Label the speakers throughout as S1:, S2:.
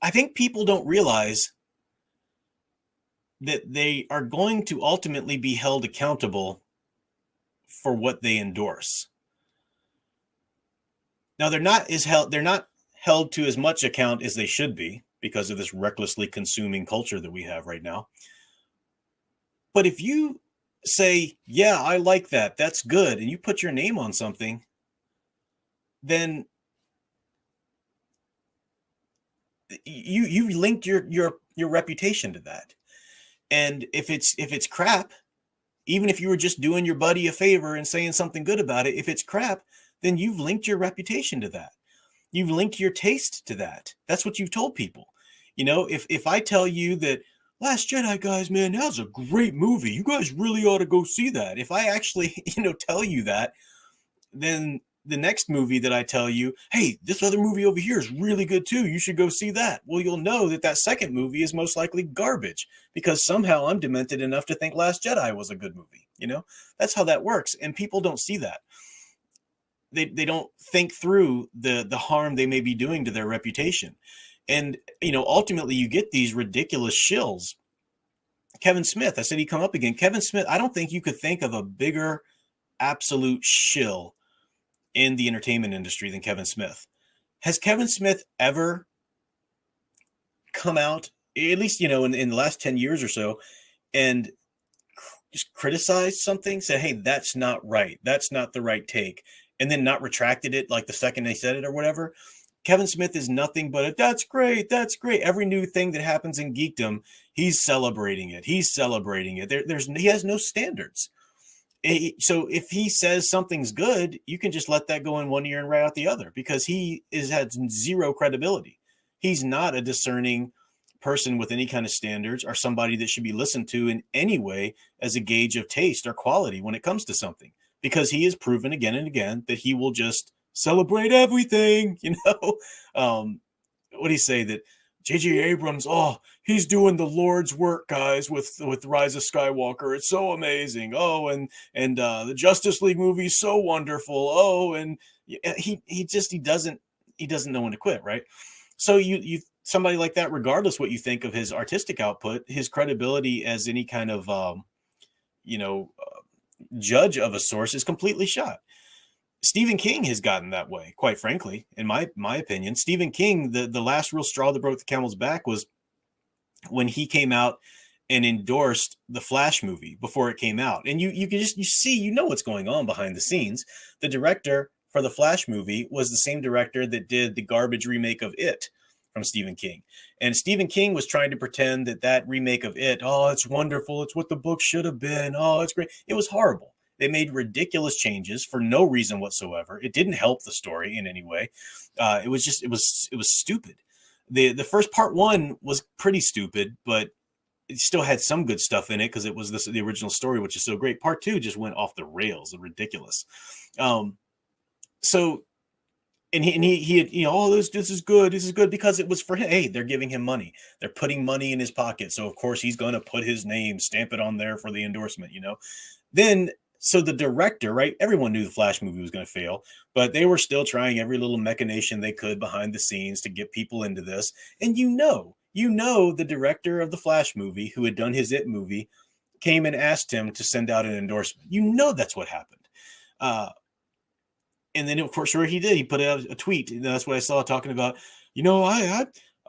S1: I think people don't realize that they are going to ultimately be held accountable for what they endorse. Now they're not held to as much account as they should be because of this recklessly consuming culture that we have right now. But if you say, "Yeah, I like that. That's good," and you put your name on something, then you've linked your reputation to that. And if it's crap, even if you were just doing your buddy a favor and saying something good about it, if it's crap, then you've linked your reputation to that. You've linked your taste to that. That's what you've told people. If I tell you that Last Jedi, guys, man, that was a great movie. You guys really ought to go see that. If I actually, tell you that, then the next movie that I tell you, hey, this other movie over here is really good too. You should go see that. Well, you'll know that that second movie is most likely garbage because somehow I'm demented enough to think Last Jedi was a good movie. That's how that works. And people don't see that. They don't think through the harm they may be doing to their reputation. And, ultimately you get these ridiculous shills. Kevin Smith, I said he'd come up again. Kevin Smith, I don't think you could think of a bigger absolute shill in the entertainment industry than Kevin Smith. Has Kevin Smith ever come out, at least, in the last 10 years or so, and just criticized something, said, hey, that's not right. That's not the right take. And then not retracted it like the second they said it or whatever? Kevin Smith is nothing but that's great. That's great. Every new thing that happens in geekdom, he's celebrating it. He's celebrating it. He has no standards. So if he says something's good, you can just let that go in one ear and right out the other because he had zero credibility. He's not a discerning person with any kind of standards or somebody that should be listened to in any way as a gauge of taste or quality when it comes to something, because he has proven again and again that he will just celebrate everything. What do you say that J.J. Abrams, he's doing the Lord's work, guys, with Rise of Skywalker. It's so amazing. And the Justice League movie is so wonderful. And he doesn't know when to quit, right? So you somebody like that, regardless what you think of his artistic output, his credibility as any kind of judge of a source is completely shot. Stephen King has gotten that way, quite frankly, in my opinion. Stephen King, the last real straw that broke the camel's back was when he came out and endorsed the Flash movie before it came out. And you can just see what's going on behind the scenes. The director for the Flash movie was the same director that did the garbage remake of It from Stephen King. And Stephen King was trying to pretend that remake of It, it's wonderful. It's what the book should have been. It's great. It was horrible. They made ridiculous changes for no reason whatsoever. It didn't help the story in any way. It was stupid. The first part one was pretty stupid, but it still had some good stuff in it because it was the original story, which is so great. Part two just went off the rails, ridiculous. So, and he this is good because it was for him. Hey, they're giving him money. They're putting money in his pocket, so of course he's going to put his name, stamp it on there for the endorsement. Then. So the director, right? Everyone knew the Flash movie was going to fail, but they were still trying every little machination they could behind the scenes to get people into this. And the director of the Flash movie, who had done his It movie, came and asked him to send out an endorsement. That's what happened. And then, of course, sure he did. He put out a tweet. And that's what I saw talking about,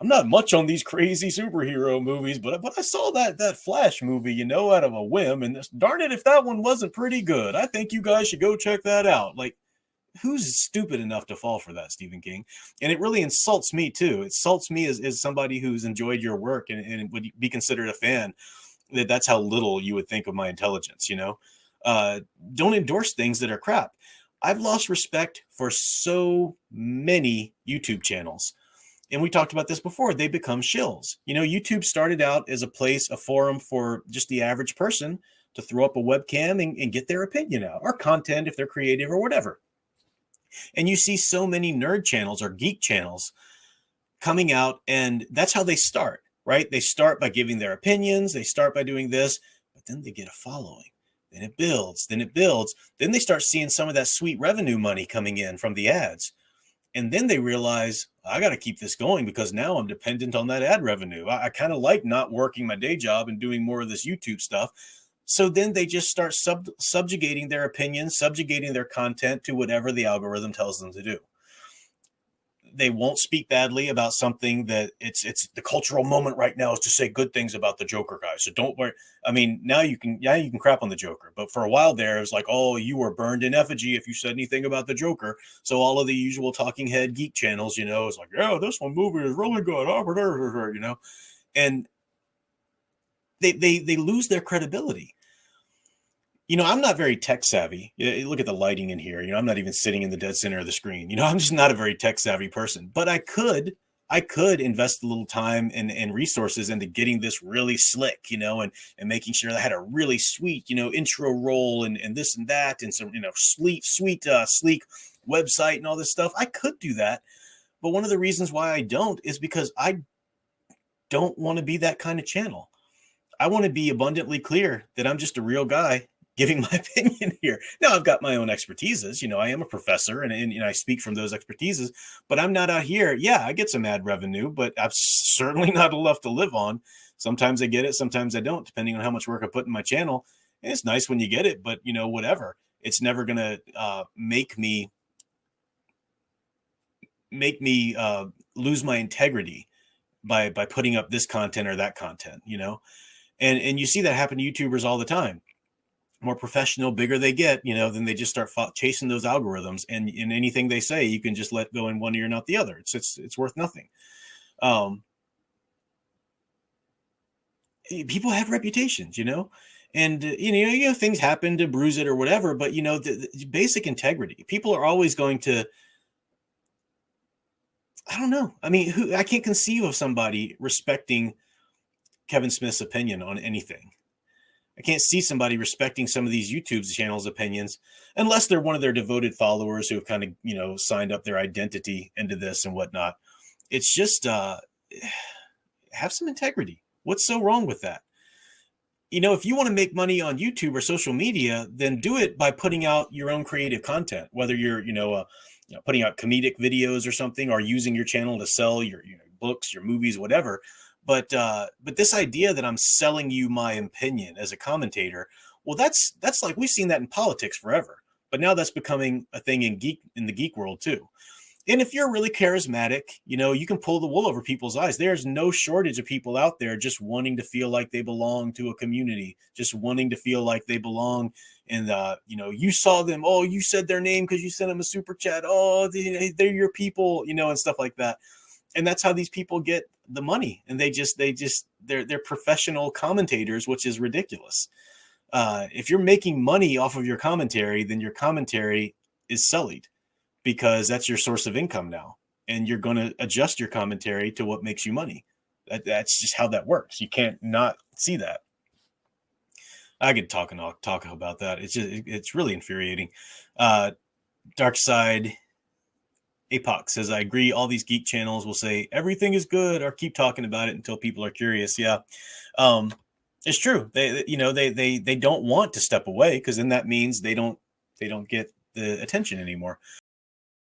S1: I'm not much on these crazy superhero movies, but I saw that Flash movie, out of a whim, and darn it, if that one wasn't pretty good, I think you guys should go check that out. Like, who's stupid enough to fall for that, Stephen King? And it really insults me too. It insults me as somebody who's enjoyed your work and would be considered a fan. That's how little you would think of my intelligence. Don't endorse things that are crap. I've lost respect for so many YouTube channels. And we talked about this before. They become shills. YouTube started out as a forum for just the average person to throw up a webcam and get their opinion out, or content if they're creative or whatever. And you see so many nerd channels or geek channels coming out, and that's how they start, right? They start by giving their opinions. They start by doing this, but then they get a following. Then it builds. Then they start seeing some of that sweet revenue money coming in from the ads. And then they realize, I got to keep this going because now I'm dependent on that ad revenue. I kind of like not working my day job and doing more of this YouTube stuff. So then they just start subjugating their opinions, subjugating their content to whatever the algorithm tells them to do. They won't speak badly about something that it's the cultural moment right now is to say good things about the Joker guy. So don't worry. I mean, now you can crap on the Joker, but for a while there, it was like, oh, you were burned in effigy if you said anything about the Joker. So all of the usual talking head geek channels, it's like, yeah, this one movie is really good, and they lose their credibility. I'm not very tech savvy. Look at the lighting in here. I'm not even sitting in the dead center of the screen. I'm just not a very tech savvy person, but I could invest a little time and resources into getting this really slick, and making sure that I had a really sweet, intro roll and this and that and some, sweet, sleek website and all this stuff. I could do that. But one of the reasons why I don't is because I don't want to be that kind of channel. I want to be abundantly clear that I'm just a real guy giving my opinion here. Now I've got my own expertises. I am a professor and I speak from those expertises, but I'm not out here. Yeah, I get some ad revenue, but I'm certainly not enough to live on. Sometimes I get it, sometimes I don't, depending on how much work I put in my channel. And it's nice when you get it, but whatever. It's never going to make me lose my integrity by putting up this content or that content, and you see that happen to YouTubers all the time. More professional, bigger they get, then they just start chasing those algorithms, and in anything they say, you can just let go in one ear, not the other. It's worth nothing. People have reputations, and things happen to bruise it or whatever, but the basic integrity. People are always going to. I don't know. I mean, I can't conceive of somebody respecting Kevin Smith's opinion on anything. I can't see somebody respecting some of these YouTube channels' opinions unless they're one of their devoted followers who have kind of, signed up their identity into this and whatnot. It's just have some integrity. What's so wrong with that? If you want to make money on YouTube or social media, then do it by putting out your own creative content, whether you're, putting out comedic videos or something, or using your channel to sell your books, your movies, whatever. But this idea that I'm selling you my opinion as a commentator, well, that's like we've seen that in politics forever. But now that's becoming a thing in the geek world too. And if you're really charismatic, you can pull the wool over people's eyes. There's no shortage of people out there just wanting to feel like they belong to a community, just wanting to feel like they belong. And you saw them. Oh, you said their name because you sent them a super chat. Oh, they're your people, and stuff like that. And that's how these people get the money. And they're professional commentators, which is ridiculous. If you're making money off of your commentary, then your commentary is sullied because that's your source of income now. And you're going to adjust your commentary to what makes you money. That's just how that works. You can't not see that. I could talk about that. It's really infuriating. Dark Side Apoc says, I agree. All these geek channels will say everything is good or keep talking about it until people are curious. Yeah. It's true. They don't want to step away because then that means they don't get the attention anymore.